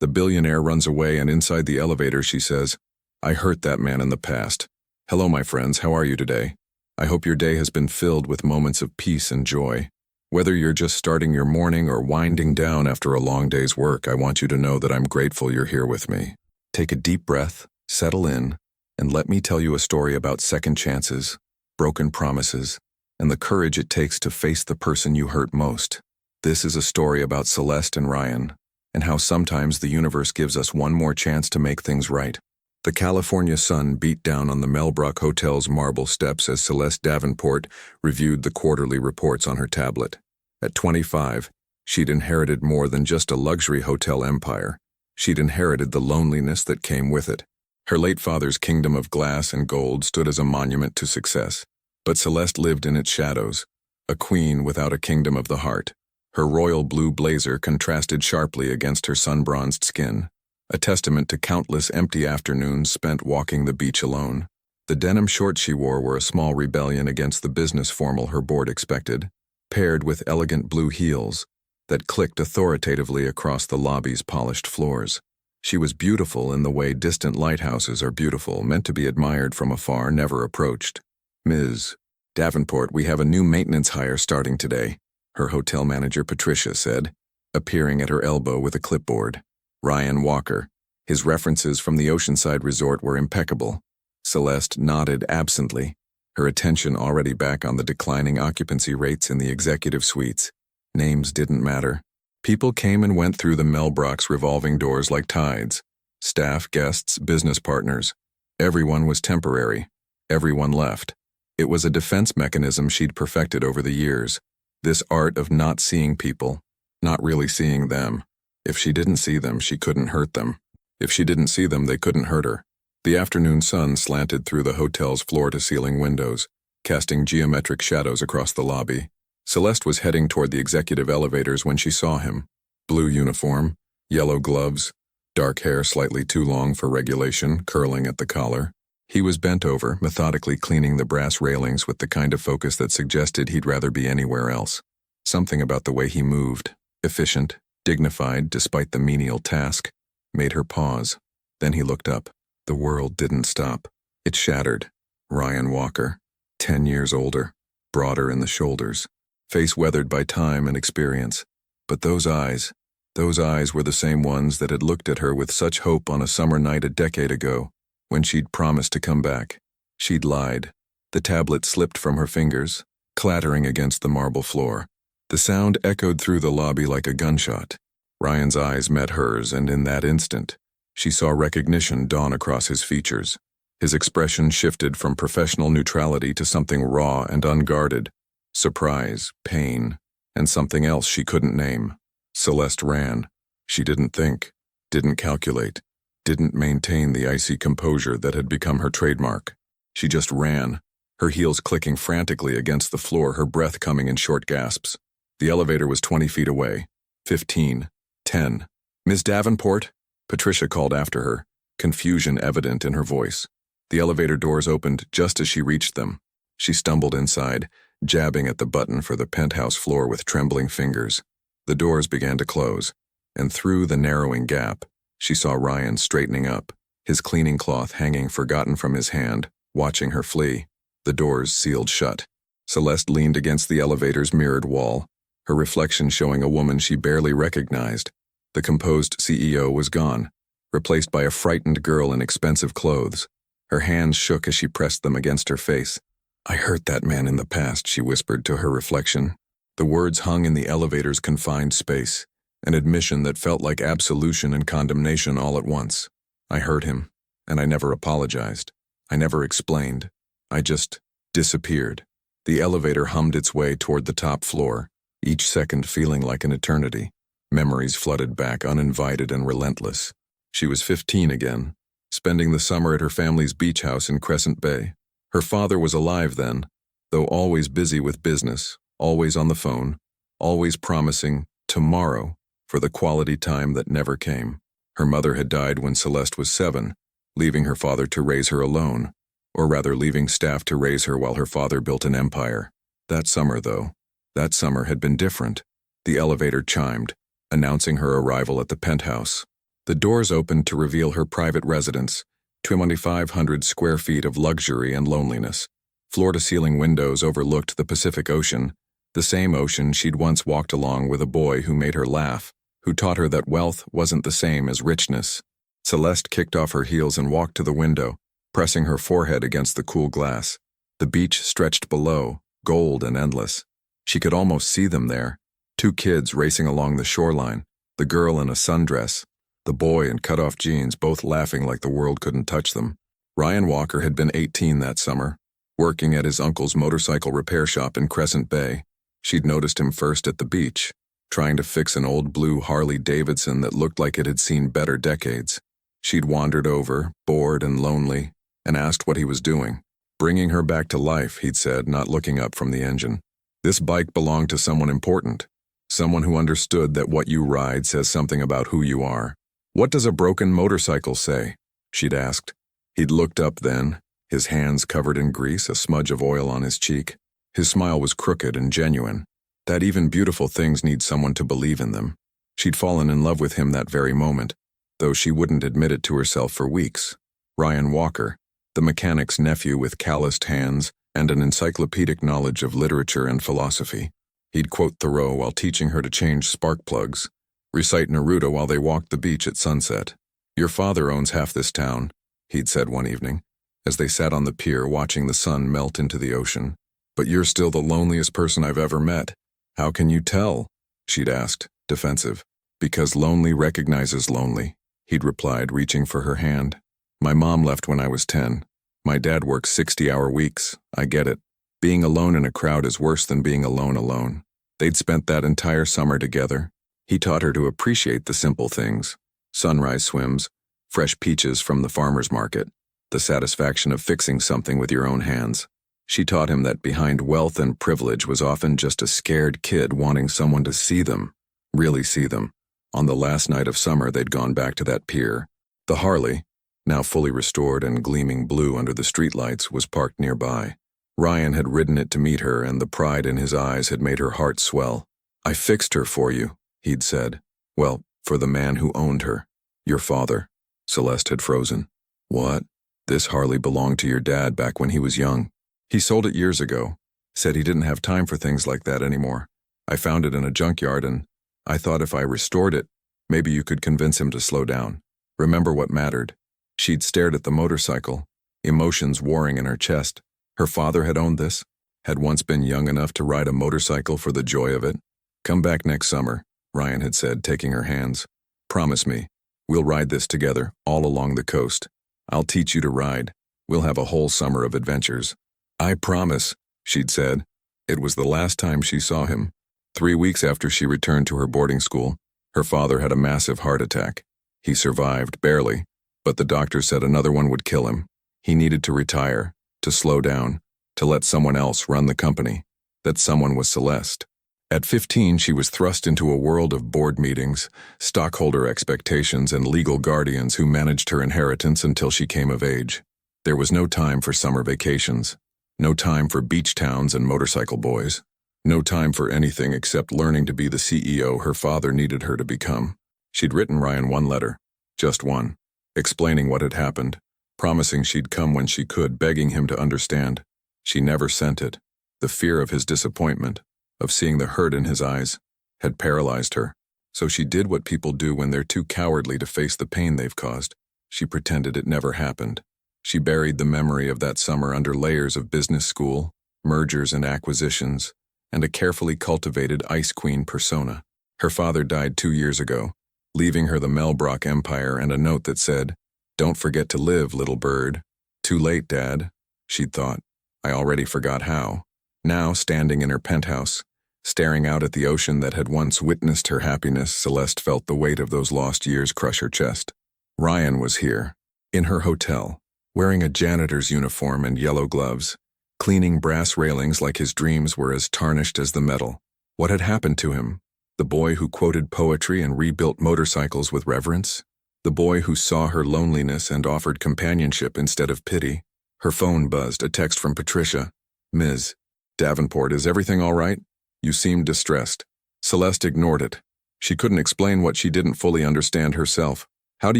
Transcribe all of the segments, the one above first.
The billionaire runs away, and inside the elevator she says, "I hurt that man in the past. Hello, my friends, how are you today? I hope your day has been filled with moments of peace and joy. Whether you're just starting your morning or winding down after a long day's work, I want you to know that I'm grateful you're here with me. Take a deep breath, settle in, and let me tell you a story about second chances, broken promises, and the courage it takes to face the person you hurt most. This is a story about Celeste and Ryan, and how sometimes the universe gives us one more chance to make things right." The California sun beat down on the Melbrook Hotel's marble steps as Celeste Davenport reviewed the quarterly reports on her tablet. At 25, she'd inherited more than just a luxury hotel empire. She'd inherited the loneliness that came with it. Her late father's kingdom of glass and gold stood as a monument to success, but Celeste lived in its shadows, a queen without a kingdom of the heart. Her royal blue blazer contrasted sharply against her sun-bronzed skin, a testament to countless empty afternoons spent walking the beach alone. The denim shorts she wore were a small rebellion against the business formal her board expected, paired with elegant blue heels that clicked authoritatively across the lobby's polished floors. She was beautiful in the way distant lighthouses are beautiful, meant to be admired from afar, never approached. "Ms. Davenport, we have a new maintenance hire starting today," her hotel manager Patricia said, appearing at her elbow with a clipboard. Ryan Walker. His references from the Oceanside Resort were impeccable. Celeste nodded absently, her attention already back on the declining occupancy rates in the executive suites. Names didn't matter. People came and went through the Melbrook's revolving doors like tides. Staff, guests, business partners. Everyone was temporary. Everyone left. It was a defense mechanism she'd perfected over the years. This art of not seeing people, not really seeing them. If she didn't see them, she couldn't hurt them. If she didn't see them, they couldn't hurt her. The afternoon sun slanted through the hotel's floor-to-ceiling windows, casting geometric shadows across the lobby. Celeste was heading toward the executive elevators when she saw him. Blue uniform, yellow gloves, dark hair slightly too long for regulation, curling at the collar. He was bent over, methodically cleaning the brass railings with the kind of focus that suggested he'd rather be anywhere else. Something about the way he moved, efficient, dignified despite the menial task, made her pause. Then he looked up. The world didn't stop. It shattered. Ryan Walker, 10 years older, broader in the shoulders, face weathered by time and experience. But those eyes were the same ones that had looked at her with such hope on a summer night a decade ago, when she'd promised to come back. She'd lied. The tablet slipped from her fingers, clattering against the marble floor. The sound echoed through the lobby like a gunshot. Ryan's eyes met hers, and in that instant, she saw recognition dawn across his features. His expression shifted from professional neutrality to something raw and unguarded. Surprise, pain, and something else she couldn't name. Celeste ran. She didn't think, didn't calculate, didn't maintain the icy composure that had become her trademark. She just ran, her heels clicking frantically against the floor, her breath coming in short gasps. The elevator was 20 feet away. 15. 10. "Ms. Davenport?" Patricia called after her, confusion evident in her voice. The elevator doors opened just as she reached them. She stumbled inside, jabbing at the button for the penthouse floor with trembling fingers. The doors began to close, and through the narrowing gap, she saw Ryan straightening up, his cleaning cloth hanging forgotten from his hand, watching her flee. The doors sealed shut. Celeste leaned against the elevator's mirrored wall, her reflection showing a woman she barely recognized. The composed CEO was gone, replaced by a frightened girl in expensive clothes. Her hands shook as she pressed them against her face. "I hurt that man in the past," she whispered to her reflection. The words hung in the elevator's confined space, an admission that felt like absolution and condemnation all at once. "I hurt him, and I never apologized. I never explained. I just disappeared." The elevator hummed its way toward the top floor, each second feeling like an eternity. Memories flooded back, uninvited and relentless. She was 15 again, spending the summer at her family's beach house in Crescent Bay. Her father was alive then, though always busy with business, always on the phone, always promising tomorrow for the quality time that never came. Her mother had died when Celeste was 7, leaving her father to raise her alone, or rather leaving staff to raise her while her father built an empire. That summer, though, that summer had been different. The elevator chimed, announcing her arrival at the penthouse. The doors opened to reveal her private residence, 2,500 square feet of luxury and loneliness. Floor-to-ceiling windows overlooked the Pacific Ocean, the same ocean she'd once walked along with a boy who made her laugh, who taught her that wealth wasn't the same as richness. Celeste kicked off her heels and walked to the window, pressing her forehead against the cool glass. The beach stretched below, gold and endless. She could almost see them there, two kids racing along the shoreline, the girl in a sundress, the boy in cut-off jeans, both laughing like the world couldn't touch them. Ryan Walker had been 18 that summer, working at his uncle's motorcycle repair shop in Crescent Bay. She'd noticed him first at the beach, trying to fix an old blue Harley Davidson that looked like it had seen better decades. She'd wandered over, bored and lonely, and asked what he was doing. Bringing her back to life, he'd said, not looking up from the engine. This bike belonged to someone important, someone who understood that what you ride says something about who you are. What does a broken motorcycle say? She'd asked. He'd looked up then, his hands covered in grease, a smudge of oil on his cheek. His smile was crooked and genuine. That even beautiful things need someone to believe in them. She'd fallen in love with him that very moment, though she wouldn't admit it to herself for weeks. Ryan Walker, the mechanic's nephew with calloused hands and an encyclopedic knowledge of literature and philosophy. He'd quote Thoreau while teaching her to change spark plugs, recite Neruda while they walked the beach at sunset. "Your father owns half this town," he'd said one evening, as they sat on the pier watching the sun melt into the ocean. "But you're still the loneliest person I've ever met." "How can you tell?" she'd asked, defensive. "Because lonely recognizes lonely," he'd replied, reaching for her hand. "My mom left when I was 10. My dad works 60-hour weeks. I get it. Being alone in a crowd is worse than being alone. They'd spent that entire summer together. He taught her to appreciate the simple things. Sunrise swims, fresh peaches from the farmer's market, the satisfaction of fixing something with your own hands. She taught him that behind wealth and privilege was often just a scared kid wanting someone to see them, really see them. On the last night of summer, they'd gone back to that pier. The Harley, now fully restored and gleaming blue under the streetlights, was parked nearby. Ryan had ridden it to meet her, and the pride in his eyes had made her heart swell. "I fixed her for you," he'd said. "Well, for the man who owned her. Your father." Celeste had frozen. "What?" "This Harley belonged to your dad back when he was young. He sold it years ago. Said he didn't have time for things like that anymore. I found it in a junkyard, and I thought if I restored it, maybe you could convince him to slow down. Remember what mattered." She'd stared at the motorcycle, emotions warring in her chest. Her father had owned this, had once been young enough to ride a motorcycle for the joy of it. "Come back next summer," Ryan had said, taking her hands. "Promise me, we'll ride this together, all along the coast. I'll teach you to ride. We'll have a whole summer of adventures." "I promise," she'd said. It was the last time she saw him. 3 weeks after she returned to her boarding school, her father had a massive heart attack. He survived, barely, but the doctor said another one would kill him. He needed to retire, to slow down, to let someone else run the company. That someone was Celeste. At 15, she was thrust into a world of board meetings, stockholder expectations, and legal guardians who managed her inheritance until she came of age. There was no time for summer vacations, no time for beach towns and motorcycle boys, no time for anything except learning to be the CEO her father needed her to become. She'd written Ryan one letter, just one, explaining what had happened, promising she'd come when she could, begging him to understand. She never sent it. The fear of his disappointment, of seeing the hurt in his eyes, had paralyzed her. So she did what people do when they're too cowardly to face the pain they've caused. She pretended it never happened. She buried the memory of that summer under layers of business school, mergers and acquisitions, and a carefully cultivated Ice Queen persona. Her father died 2 years ago, leaving her the Mel Brock empire and a note that said, "Don't forget to live, little bird." "Too late, Dad," she'd thought. "I already forgot how." Now, standing in her penthouse, staring out at the ocean that had once witnessed her happiness, Celeste felt the weight of those lost years crush her chest. Ryan was here, in her hotel, wearing a janitor's uniform and yellow gloves, cleaning brass railings like his dreams were as tarnished as the metal. What had happened to him? The boy who quoted poetry and rebuilt motorcycles with reverence? The boy who saw her loneliness and offered companionship instead of pity? Her phone buzzed, a text from Patricia. "Ms. Davenport, is everything all right? You seem distressed." Celeste ignored it. She couldn't explain what she didn't fully understand herself. How do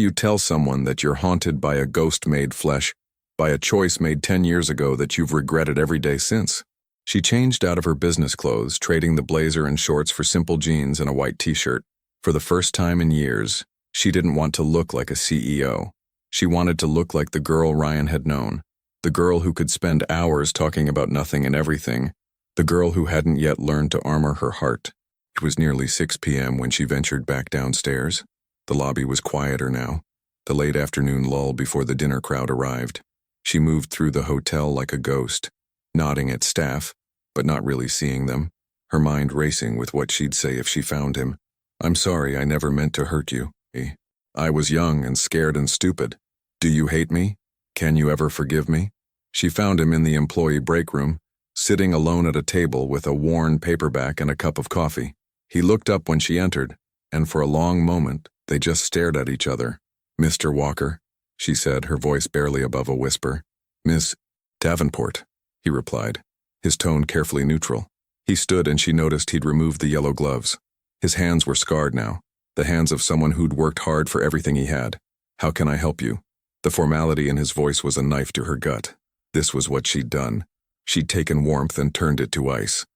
you tell someone that you're haunted by a ghost made flesh, by a choice made 10 years ago that you've regretted every day since? She changed out of her business clothes, trading the blazer and shorts for simple jeans and a white t-shirt. For the first time in years, she didn't want to look like a CEO. She wanted to look like the girl Ryan had known, the girl who could spend hours talking about nothing and everything, the girl who hadn't yet learned to armor her heart. It was nearly 6 p.m. when she ventured back downstairs. The lobby was quieter now, the late afternoon lull before the dinner crowd arrived. She moved through the hotel like a ghost, nodding at staff, but not really seeing them, her mind racing with what she'd say if she found him. "I'm sorry, I never meant to hurt you. I was young and scared and stupid. Do you hate me? Can you ever forgive me?" She found him in the employee break room, sitting alone at a table with a worn paperback and a cup of coffee. He looked up when she entered, and for a long moment, they just stared at each other. "Mr. Walker," she said, her voice barely above a whisper. "Miss Davenport," he replied, his tone carefully neutral. He stood and she noticed he'd removed the yellow gloves. His hands were scarred now, the hands of someone who'd worked hard for everything he had. "How can I help you?" The formality in his voice was a knife to her gut. This was what she'd done. She'd taken warmth and turned it to ice.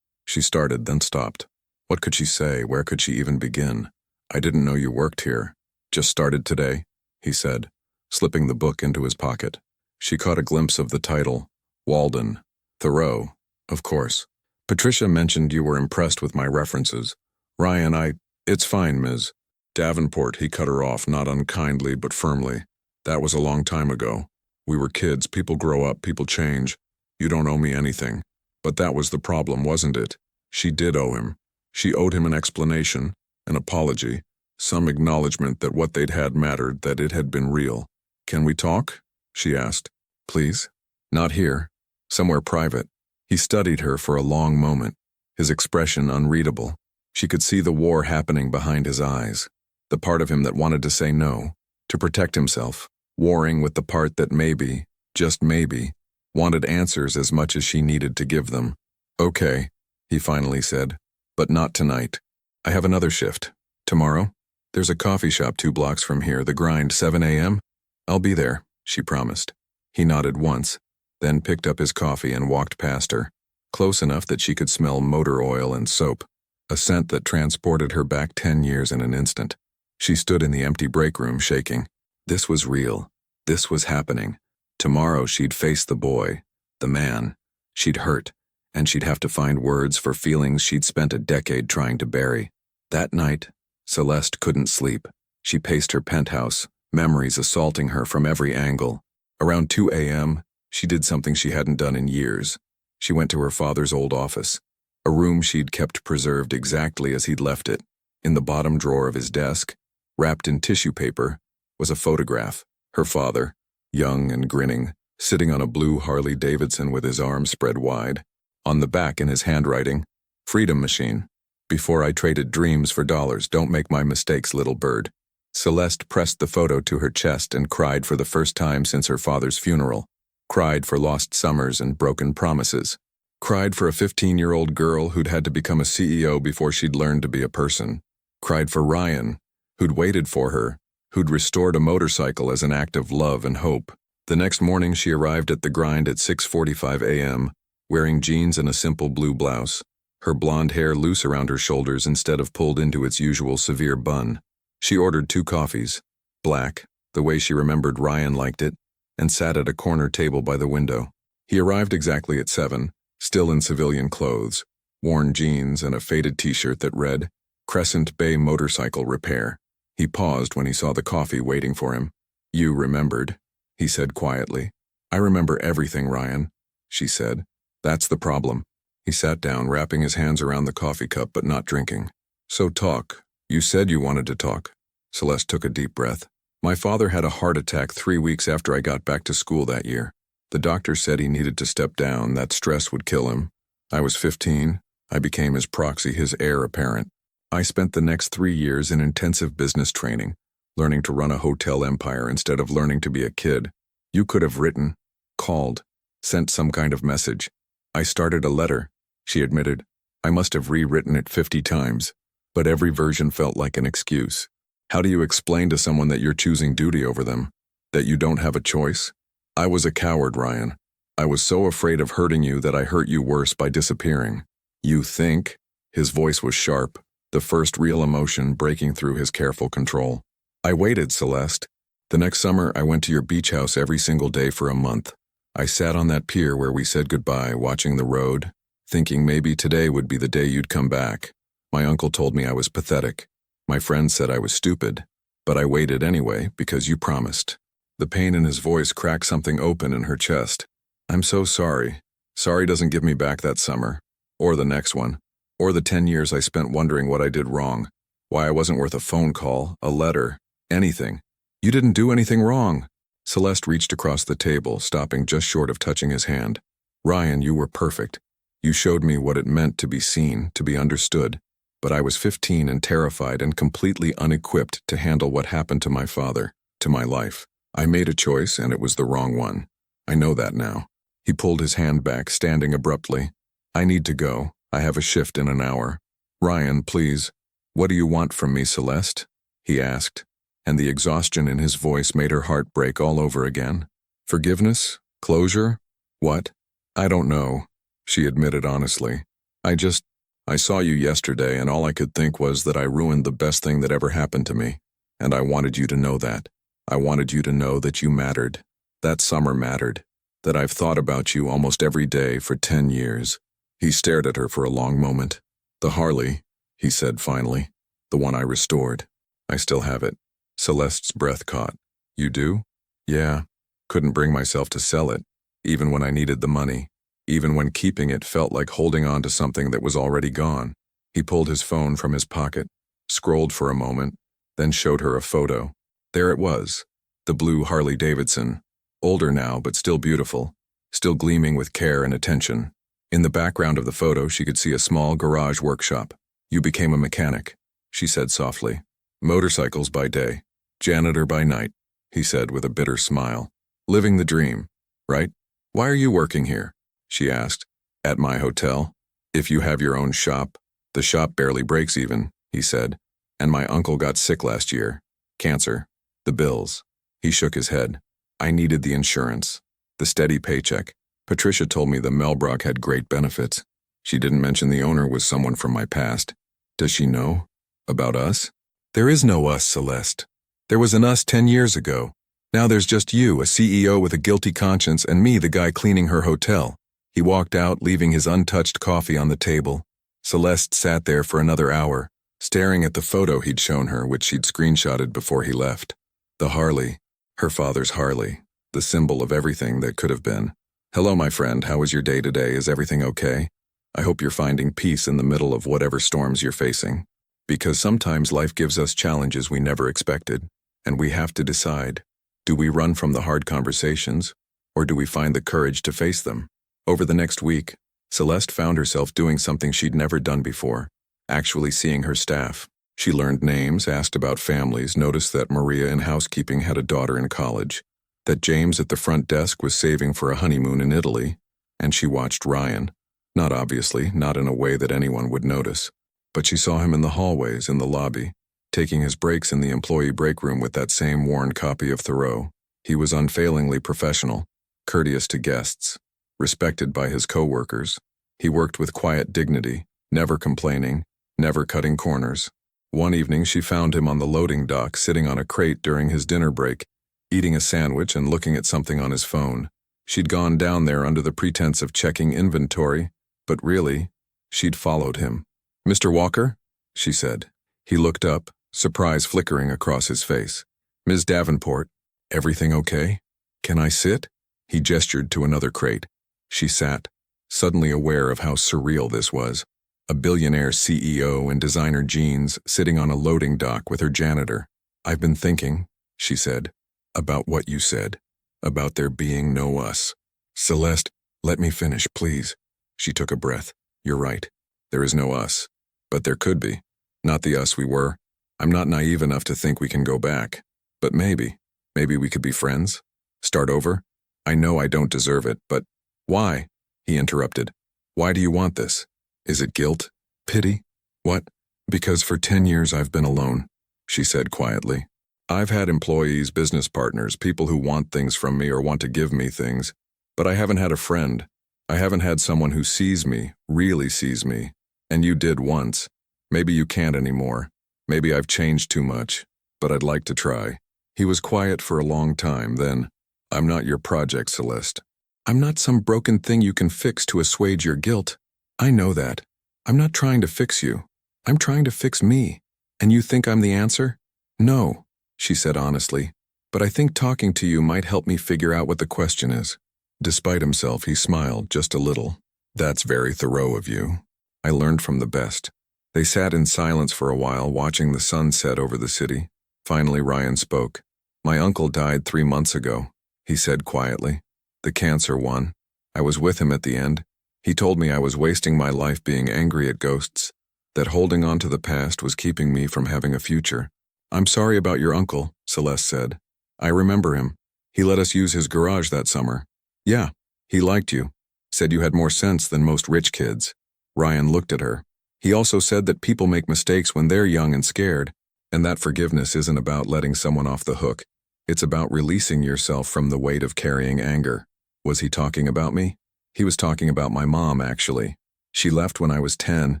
She started, then stopped. What could she say? Where could she even begin? "I didn't know you worked here. Just started today," he said, slipping the book into his pocket. She caught a glimpse of the title, Walden. Thoreau, of course. "Patricia mentioned you were impressed with my references. Ryan, It's fine, Ms. Davenport," he cut her off, not unkindly but firmly. "That was a long time ago. We were kids, people grow up, people change. You don't owe me anything." But that was the problem, wasn't it? She did owe him. She owed him an explanation, an apology, some acknowledgement that what they'd had mattered, that it had been real. "Can we talk?" she asked. "Please?" "Not here. Somewhere private." He studied her for a long moment, his expression unreadable. She could see the war happening behind his eyes, the part of him that wanted to say no, to protect himself, warring with the part that maybe, just maybe, wanted answers as much as she needed to give them. "Okay," he finally said, "but not tonight. I have another shift. Tomorrow? There's a coffee shop 2 blocks from here, The Grind, 7 a.m. "I'll be there," she promised. He nodded once, then picked up his coffee and walked past her, close enough that she could smell motor oil and soap, a scent that transported her back 10 years in an instant. She stood in the empty break room, shaking. This was real. This was happening. Tomorrow she'd face the boy, the man. She'd hurt, and she'd have to find words for feelings she'd spent a decade trying to bury. That night, Celeste couldn't sleep. She paced her penthouse, memories assaulting her from every angle. Around 2 a.m., she did something she hadn't done in years. She went to her father's old office, a room she'd kept preserved exactly as he'd left it. In the bottom drawer of his desk, wrapped in tissue paper, was a photograph. Her father, young and grinning, sitting on a blue Harley Davidson with his arms spread wide. On the back in his handwriting, "Freedom Machine. Before I traded dreams for dollars, don't make my mistakes, little bird." Celeste pressed the photo to her chest and cried for the first time since her father's funeral. Cried for lost summers and broken promises. Cried for a 15-year-old girl who'd had to become a CEO before she'd learned to be a person. Cried for Ryan, who'd waited for her, who'd restored a motorcycle as an act of love and hope. The next morning she arrived at The Grind at 6:45 a.m., wearing jeans and a simple blue blouse, her blonde hair loose around her shoulders instead of pulled into its usual severe bun. She ordered 2 coffees, black, the way she remembered Ryan liked it, and sat at a corner table by the window. He arrived exactly at 7, still in civilian clothes, worn jeans and a faded t-shirt that read, "Crescent Bay Motorcycle Repair." He paused when he saw the coffee waiting for him. "You remembered," he said quietly. "I remember everything, Ryan," she said. "That's the problem." He sat down, wrapping his hands around the coffee cup but not drinking. "So talk. You said you wanted to talk." Celeste took a deep breath. "My father had a heart attack 3 weeks after I got back to school that year. The doctor said he needed to step down, that stress would kill him. I was 15. I became his proxy, his heir apparent. I spent the next 3 years in intensive business training, learning to run a hotel empire instead of learning to be a kid. You could have written, called, sent some kind of message. I started a letter," she admitted. "I must have rewritten it 50 times, but every version felt like an excuse. How do you explain to someone that you're choosing duty over them? That you don't have a choice? I was a coward, Ryan. I was so afraid of hurting you that I hurt you worse by disappearing. You think? His voice was sharp, the first real emotion breaking through his careful control. I waited, Celeste. The next summer, I went to your beach house every single day for a month. I sat on that pier where we said goodbye, watching the road, thinking maybe today would be the day you'd come back. My uncle told me I was pathetic. My friends said I was stupid. But I waited anyway because you promised. The pain in his voice cracked something open in her chest. I'm so sorry. Sorry doesn't give me back that summer. Or the next one. Or the 10 years I spent wondering what I did wrong. Why I wasn't worth a phone call, a letter, anything. You didn't do anything wrong. Celeste reached across the table, stopping just short of touching his hand. Ryan, you were perfect. You showed me what it meant to be seen, to be understood. But I was 15 and terrified and completely unequipped to handle what happened to my father, to my life. I made a choice and it was the wrong one. I know that now. He pulled his hand back, standing abruptly. I need to go. I have a shift in an hour. Ryan, please. What do you want from me, Celeste? He asked, and the exhaustion in his voice made her heart break all over again. Forgiveness? Closure? What? I don't know, she admitted honestly. I saw you yesterday and all I could think was that I ruined the best thing that ever happened to me. And I wanted you to know that. I wanted you to know that you mattered. That summer mattered. That I've thought about you almost every day for 10 years. He stared at her for a long moment. The Harley, he said finally. The one I restored. I still have it. Celeste's breath caught. You do? Yeah. Couldn't bring myself to sell it, even when I needed the money. Even when keeping it felt like holding on to something that was already gone. He pulled his phone from his pocket, scrolled for a moment, then showed her a photo. There it was, the blue Harley Davidson, older now but still beautiful, still gleaming with care and attention. In the background of the photo, she could see a small garage workshop. You became a mechanic, she said softly. Motorcycles by day, janitor by night, he said with a bitter smile. Living the dream, right? Why are you working here? She asked. At my hotel. If you have your own shop. The shop barely breaks even, he said. And my uncle got sick last year. Cancer. The bills. He shook his head. I needed the insurance. The steady paycheck. Patricia told me the Melbrook had great benefits. She didn't mention the owner was someone from my past. Does she know? About us? There is no us, Celeste. There was an us 10 years ago. Now there's just you, a CEO with a guilty conscience, and me, the guy cleaning her hotel. He walked out, leaving his untouched coffee on the table. Celeste sat there for another hour, staring at the photo he'd shown her, which she'd screenshotted before he left. The Harley, her father's Harley, the symbol of everything that could have been. Hello, my friend, how was your day today? Is everything okay? I hope you're finding peace in the middle of whatever storms you're facing. Because sometimes life gives us challenges we never expected, and we have to decide, do we run from the hard conversations, or do we find the courage to face them? Over the next week, Celeste found herself doing something she'd never done before, actually seeing her staff. She learned names, asked about families, noticed that Maria in housekeeping had a daughter in college, that James at the front desk was saving for a honeymoon in Italy, and she watched Ryan. Not obviously, not in a way that anyone would notice, but she saw him in the hallways, in the lobby, taking his breaks in the employee break room with that same worn copy of Thoreau. He was unfailingly professional, courteous to guests, respected by his co-workers. He worked with quiet dignity, never complaining, never cutting corners. One evening she found him on the loading dock sitting on a crate during his dinner break, eating a sandwich and looking at something on his phone. She'd gone down there under the pretense of checking inventory, but really, she'd followed him. Mr. Walker? She said. He looked up, surprise flickering across his face. Ms. Davenport, everything okay? Can I sit? He gestured to another crate. She sat, suddenly aware of how surreal this was. A billionaire CEO in designer jeans sitting on a loading dock with her janitor. I've been thinking, she said, about what you said, about there being no us. Celeste, let me finish, please. She took a breath. You're right. There is no us. But there could be. Not the us we were. I'm not naive enough to think we can go back. But maybe we could be friends? Start over? I know I don't deserve it, but why? He interrupted. Why do you want this? Is it guilt? Pity? What? Because for 10 years I've been alone. she said quietly. I've had employees, business partners, people who want things from me or want to give me things, but I haven't had a friend. I haven't had someone who sees me, really sees me. And you did once. Maybe you can't anymore. Maybe I've changed too much, but I'd like to try. He was quiet for a long time, then, I'm not your project, Celeste. I'm not some broken thing you can fix to assuage your guilt. I know that. I'm not trying to fix you. I'm trying to fix me. And you think I'm the answer? No, she said honestly, but I think talking to you might help me figure out what the question is. Despite himself, he smiled just a little. That's very thorough of you. I learned from the best. They sat in silence for a while, watching the sun set over the city. Finally, Ryan spoke. My uncle died 3 months ago, he said quietly. The cancer one. I was with him at the end. He told me I was wasting my life being angry at ghosts, that holding on to the past was keeping me from having a future. I'm sorry about your uncle, Celeste said. I remember him. He let us use his garage that summer. Yeah, he liked you. Said you had more sense than most rich kids. Ryan looked at her. He also said that people make mistakes when they're young and scared, and that forgiveness isn't about letting someone off the hook. It's about releasing yourself from the weight of carrying anger. Was he talking about me? He was talking about my mom, actually. She left when I was 10,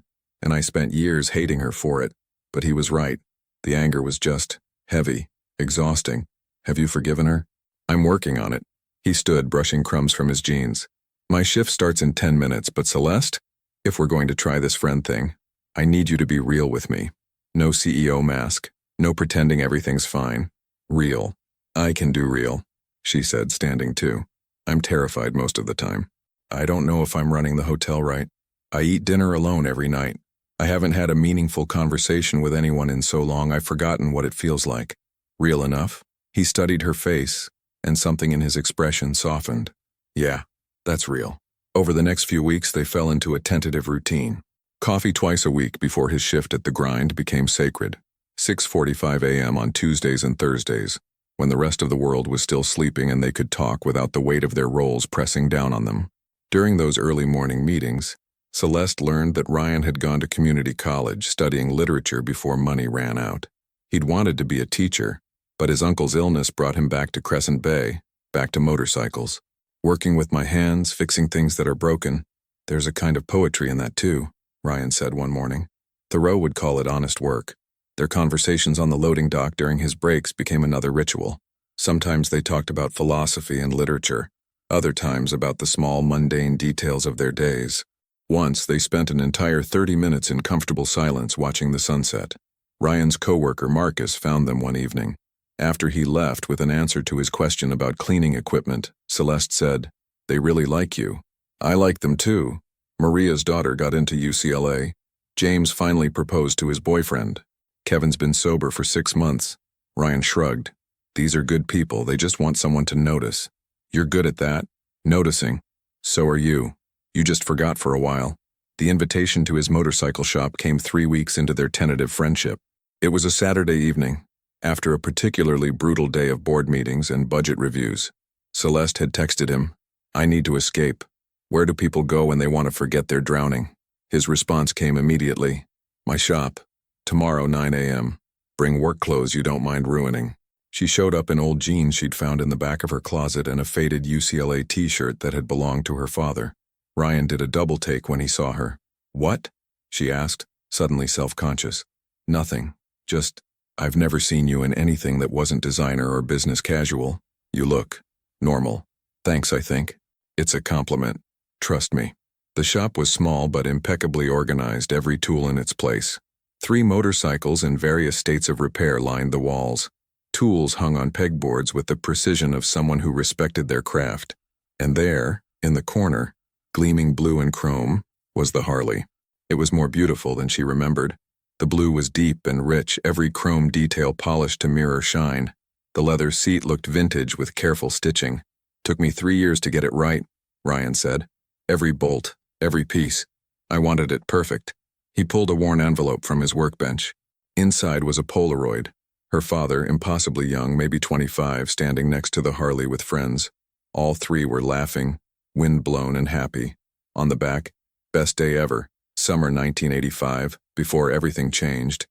and I spent years hating her for it. But he was right. The anger was just heavy, exhausting. Have you forgiven her? I'm working on it. He stood, brushing crumbs from his jeans. My shift starts in 10 minutes, but Celeste, if we're going to try this friend thing, I need you to be real with me. No CEO mask, no pretending everything's fine. Real. I can do real, she said, standing too. I'm terrified most of the time. I don't know if I'm running the hotel right. I eat dinner alone every night. I haven't had a meaningful conversation with anyone in so long I've forgotten what it feels like. Real enough? He studied her face, and something in his expression softened. Yeah, that's real. Over the next few weeks, they fell into a tentative routine. Coffee twice a week before his shift at the grind became sacred. 6:45 a.m. on Tuesdays and Thursdays, when the rest of the world was still sleeping and they could talk without the weight of their roles pressing down on them. During those early morning meetings, Celeste learned that Ryan had gone to community college studying literature before money ran out. He'd wanted to be a teacher, but his uncle's illness brought him back to Crescent Bay, back to motorcycles. Working with my hands, fixing things that are broken. There's a kind of poetry in that too, Ryan said one morning. Thoreau would call it honest work. Their conversations on the loading dock during his breaks became another ritual. Sometimes they talked about philosophy and literature, other times about the small, mundane details of their days. Once, they spent an entire 30 minutes in comfortable silence watching the sunset. Ryan's coworker Marcus found them one evening. After he left with an answer to his question about cleaning equipment, Celeste said, "They really like you." "I like them too." Maria's daughter got into UCLA. James finally proposed to his boyfriend. Kevin's been sober for 6 months. Ryan shrugged. "These are good people, they just want someone to notice." "You're good at that. Noticing. So are you. You just forgot for a while." The invitation to his motorcycle shop came 3 weeks into their tentative friendship. It was a Saturday evening, after a particularly brutal day of board meetings and budget reviews. Celeste had texted him, "I need to escape. Where do people go when they want to forget they're drowning?" His response came immediately. "My shop. Tomorrow 9 a.m. Bring work clothes you don't mind ruining." She showed up in old jeans she'd found in the back of her closet and a faded UCLA t-shirt that had belonged to her father. Ryan did a double take when he saw her. "What?" she asked, suddenly self-conscious. "Nothing. Just, I've never seen you in anything that wasn't designer or business casual. You look normal. Thanks, I think." "It's a compliment. Trust me." The shop was small but impeccably organized, every tool in its place. 3 motorcycles in various states of repair lined the walls. Tools hung on pegboards with the precision of someone who respected their craft. And there, in the corner, gleaming blue and chrome, was the Harley. It was more beautiful than she remembered. The blue was deep and rich, every chrome detail polished to mirror shine. The leather seat looked vintage with careful stitching. "Took me 3 years to get it right," Ryan said. "Every bolt, every piece. I wanted it perfect." He pulled a worn envelope from his workbench. Inside was a Polaroid. Her father, impossibly young, maybe 25, standing next to the Harley with friends. All 3 were laughing, wind-blown and happy. On the back, "Best day ever. Summer 1985, before everything changed."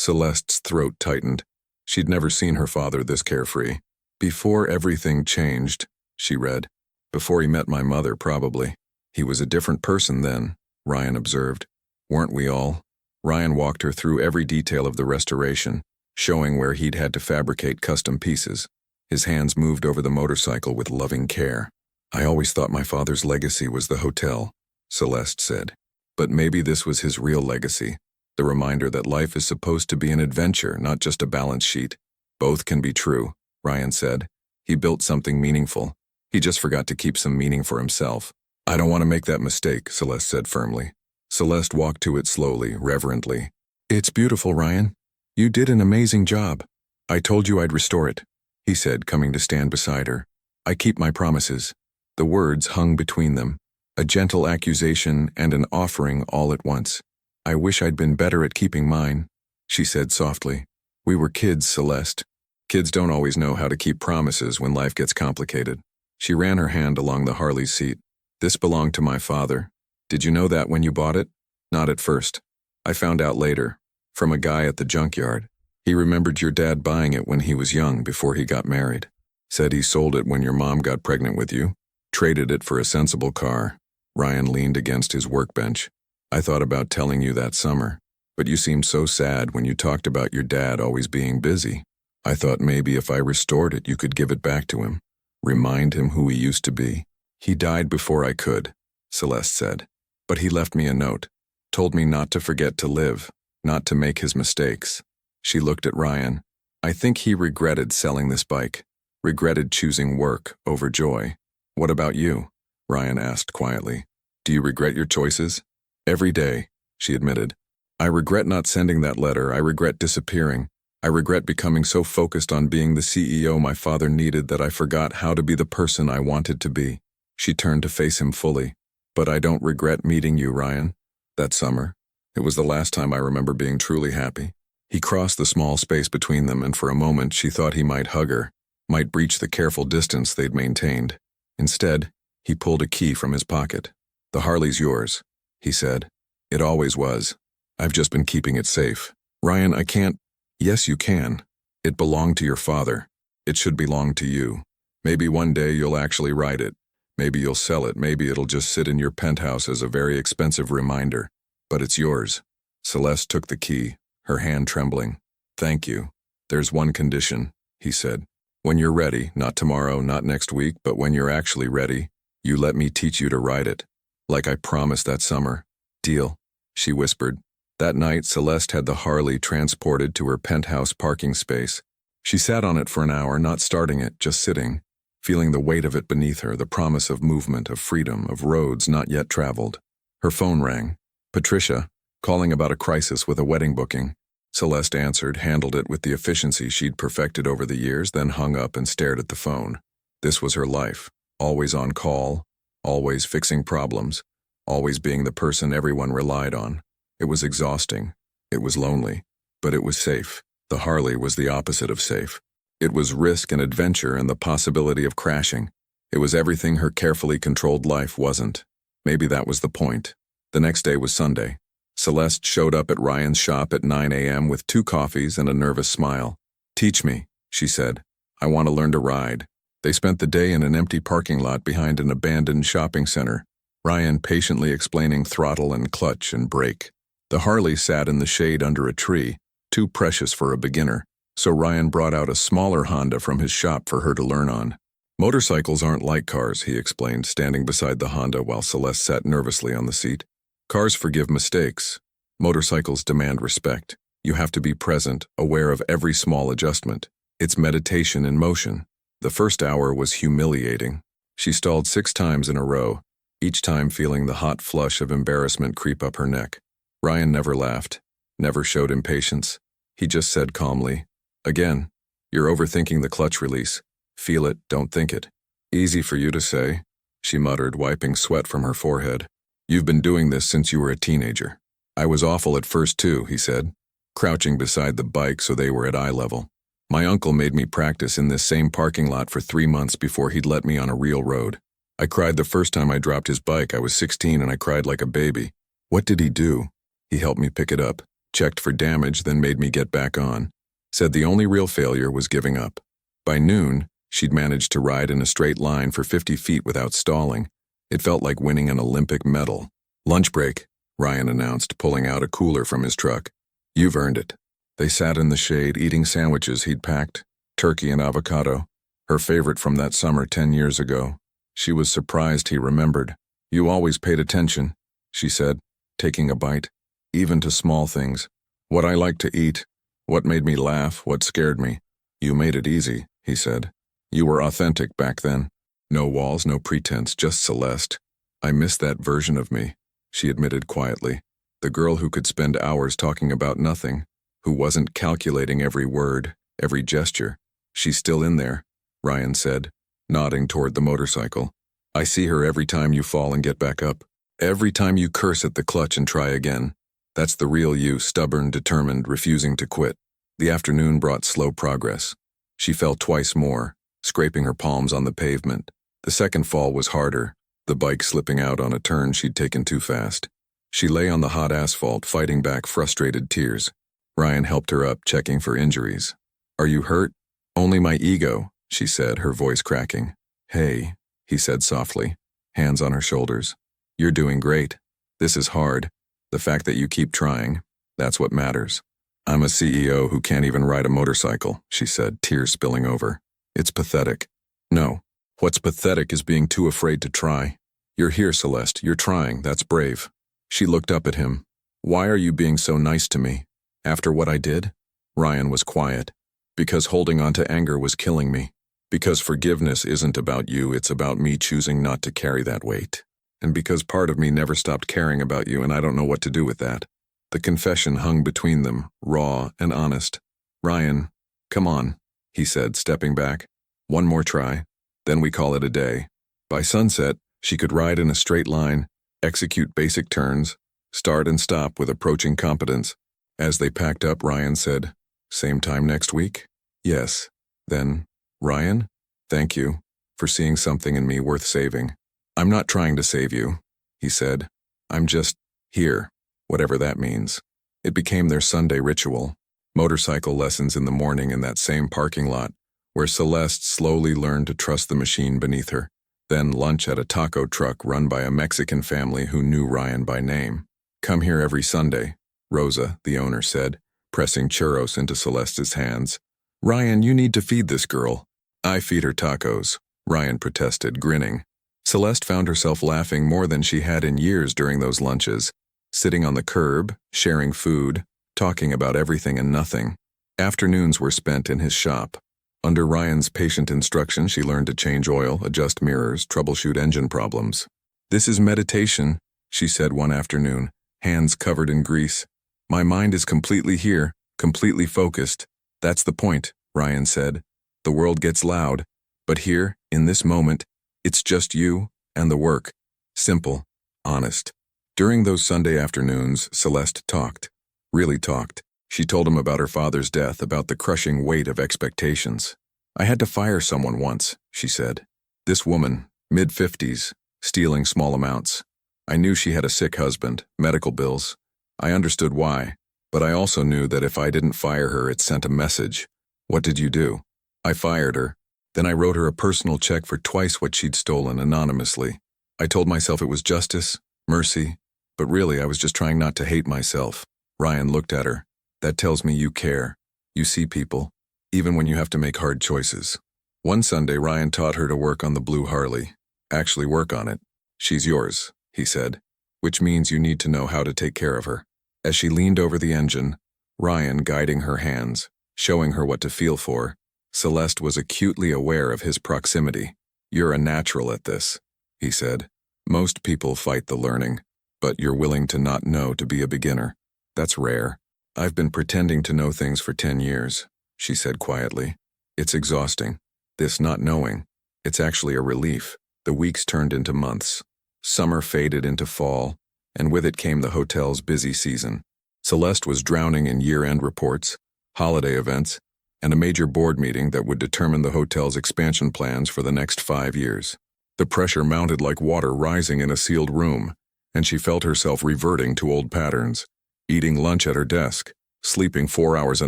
Celeste's throat tightened. She'd never seen her father this carefree. Before everything changed, she read. Before he met my mother, probably. He was a different person then, Ryan observed. Weren't we all? Ryan walked her through every detail of the restoration, showing where he'd had to fabricate custom pieces. His hands moved over the motorcycle with loving care. I always thought my father's legacy was the hotel, Celeste said. But maybe this was his real legacy, the reminder that life is supposed to be an adventure, not just a balance sheet. Both can be true, Ryan said. He built something meaningful. He just forgot to keep some meaning for himself. I don't want to make that mistake, Celeste said firmly. Celeste walked to it slowly, reverently. It's beautiful, Ryan. You did an amazing job. I told you I'd restore it, he said, coming to stand beside her. I keep my promises. The words hung between them, a gentle accusation and an offering all at once. I wish I'd been better at keeping mine, she said softly. We were kids, Celeste. Kids don't always know how to keep promises when life gets complicated. She ran her hand along the Harley's seat. This belonged to my father. Did you know that when you bought it? Not at first. I found out later, from a guy at the junkyard. He remembered your dad buying it when he was young before he got married. Said he sold it when your mom got pregnant with you. Traded it for a sensible car. Ryan leaned against his workbench. I thought about telling you that summer, but you seemed so sad when you talked about your dad always being busy. I thought maybe if I restored it, you could give it back to him. Remind him who he used to be. He died before I could, Celeste said. But he left me a note. Told me not to forget to live, not to make his mistakes. She looked at Ryan. I think he regretted selling this bike. Regretted choosing work over joy. What about you? Ryan asked quietly. Do you regret your choices? Every day, she admitted. I regret not sending that letter. I regret disappearing. I regret becoming so focused on being the CEO my father needed that I forgot how to be the person I wanted to be. She turned to face him fully. But I don't regret meeting you, Ryan. That summer, it was the last time I remember being truly happy. He crossed the small space between them, and for a moment she thought he might hug her, might breach the careful distance they'd maintained. Instead, he pulled a key from his pocket. The Harley's yours, he said. It always was. I've just been keeping it safe. Ryan, I can't. Yes, you can. It belonged to your father. It should belong to you. Maybe one day you'll actually ride it. Maybe you'll sell it. Maybe it'll just sit in your penthouse as a very expensive reminder. But it's yours. Celeste took the key, her hand trembling. Thank you. There's one condition, he said. When you're ready, not tomorrow, not next week, but when you're actually ready, you let me teach you to ride it. Like I promised that summer. Deal, she whispered. That night, Celeste had the Harley transported to her penthouse parking space. She sat on it for an hour, not starting it, just sitting, feeling the weight of it beneath her, the promise of movement, of freedom, of roads not yet traveled. Her phone rang. Patricia, calling about a crisis with a wedding booking. Celeste answered, handled it with the efficiency she'd perfected over the years, then hung up and stared at the phone. This was her life, always on call, always fixing problems, always being the person everyone relied on. It was exhausting. It was lonely. But it was safe. The Harley was the opposite of safe. It was risk and adventure and the possibility of crashing. It was everything her carefully controlled life wasn't. Maybe that was the point. The next day was Sunday. Celeste showed up at Ryan's shop at 9 a.m. with 2 coffees and a nervous smile. Teach me, she said. I want to learn to ride. They spent the day in an empty parking lot behind an abandoned shopping center, Ryan patiently explaining throttle and clutch and brake. The Harley sat in the shade under a tree, too precious for a beginner, so Ryan brought out a smaller Honda from his shop for her to learn on. Motorcycles aren't like cars, he explained, standing beside the Honda while Celeste sat nervously on the seat. Cars forgive mistakes. Motorcycles demand respect. You have to be present, aware of every small adjustment. It's meditation in motion. The first hour was humiliating. She stalled 6 times in a row, each time feeling the hot flush of embarrassment creep up her neck. Ryan never laughed, never showed impatience. He just said calmly, Again, you're overthinking the clutch release. Feel it, don't think it. Easy for you to say, she muttered, wiping sweat from her forehead. You've been doing this since you were a teenager. I was awful at first too, he said, crouching beside the bike so they were at eye level. My uncle made me practice in this same parking lot for 3 months before he'd let me on a real road. I cried the first time I dropped his bike. I was 16 and I cried like a baby. What did he do? He helped me pick it up, checked for damage, then made me get back on. Said the only real failure was giving up. By noon, she'd managed to ride in a straight line for 50 feet without stalling. It felt like winning an Olympic medal. Lunch break, Ryan announced, pulling out a cooler from his truck. You've earned it. They sat in the shade, eating sandwiches he'd packed, turkey and avocado, her favorite from that summer 10 years ago. She was surprised he remembered. You always paid attention, she said, taking a bite, even to small things. What I liked to eat, what made me laugh, what scared me. You made it easy, he said. You were authentic back then. No walls, no pretense, just Celeste. I miss that version of me, she admitted quietly. The girl who could spend hours talking about nothing, who wasn't calculating every word, every gesture. She's still in there, Ryan said, nodding toward the motorcycle. I see her every time you fall and get back up. Every time you curse at the clutch and try again. That's the real you, stubborn, determined, refusing to quit. The afternoon brought slow progress. She fell twice more, scraping her palms on the pavement. The second fall was harder, the bike slipping out on a turn she'd taken too fast. She lay on the hot asphalt, fighting back frustrated tears. Ryan helped her up, checking for injuries. Are you hurt? Only my ego, she said, her voice cracking. Hey, he said softly, hands on her shoulders. You're doing great. This is hard. The fact that you keep trying, that's what matters. I'm a CEO who can't even ride a motorcycle, she said, tears spilling over. It's pathetic. No, what's pathetic is being too afraid to try. You're here, Celeste. You're trying. That's brave. She looked up at him. Why are you being so nice to me? After what I did? Ryan was quiet. Because holding on to anger was killing me. Because forgiveness isn't about you, it's about me choosing not to carry that weight. And because part of me never stopped caring about you, and I don't know what to do with that. The confession hung between them, raw and honest. Ryan, come on, he said, stepping back. One more try, then we call it a day. By sunset, she could ride in a straight line, execute basic turns, start and stop with approaching competence. As they packed up, Ryan said, same time next week? Yes. Then, Ryan, thank you for seeing something in me worth saving. I'm not trying to save you, he said. I'm just here, whatever that means. It became their Sunday ritual. Motorcycle lessons in the morning in that same parking lot, where Celeste slowly learned to trust the machine beneath her. Then lunch at a taco truck run by a Mexican family who knew Ryan by name. Come here every Sunday, Rosa, the owner, said, pressing churros into Celeste's hands. Ryan, you need to feed this girl. I feed her tacos, Ryan protested, grinning. Celeste found herself laughing more than she had in years during those lunches, sitting on the curb, sharing food, talking about everything and nothing. Afternoons were spent in his shop. Under Ryan's patient instruction, she learned to change oil, adjust mirrors, troubleshoot engine problems. This is meditation, she said one afternoon, hands covered in grease. My mind is completely here, completely focused. That's the point, Ryan said. The world gets loud, but here, in this moment, it's just you and the work. Simple, honest. During those Sunday afternoons, Celeste talked. Really talked. She told him about her father's death, about the crushing weight of expectations. I had to fire someone once, she said. This woman, mid-50s, stealing small amounts. I knew she had a sick husband, medical bills. I understood why, but I also knew that if I didn't fire her, it sent a message. What did you do? I fired her. Then I wrote her a personal check for twice what she'd stolen anonymously. I told myself it was justice, mercy, but really I was just trying not to hate myself. Ryan looked at her. That tells me you care. You see people, even when you have to make hard choices. One Sunday, Ryan taught her to work on the blue Harley. Actually work on it. She's yours, he said, which means you need to know how to take care of her. As she leaned over the engine, Ryan guiding her hands, showing her what to feel for, Celeste was acutely aware of his proximity. You're a natural at this, he said. Most people fight the learning, but you're willing to not know to be a beginner. That's rare. I've been pretending to know things for 10 years, she said quietly. It's exhausting. This not knowing. It's actually a relief. The weeks turned into months. Summer faded into fall, and with it came the hotel's busy season. Celeste was drowning in year-end reports, holiday events, and a major board meeting that would determine the hotel's expansion plans for the next 5 years. The pressure mounted like water rising in a sealed room, and she felt herself reverting to old patterns. eating lunch at her desk, sleeping 4 hours a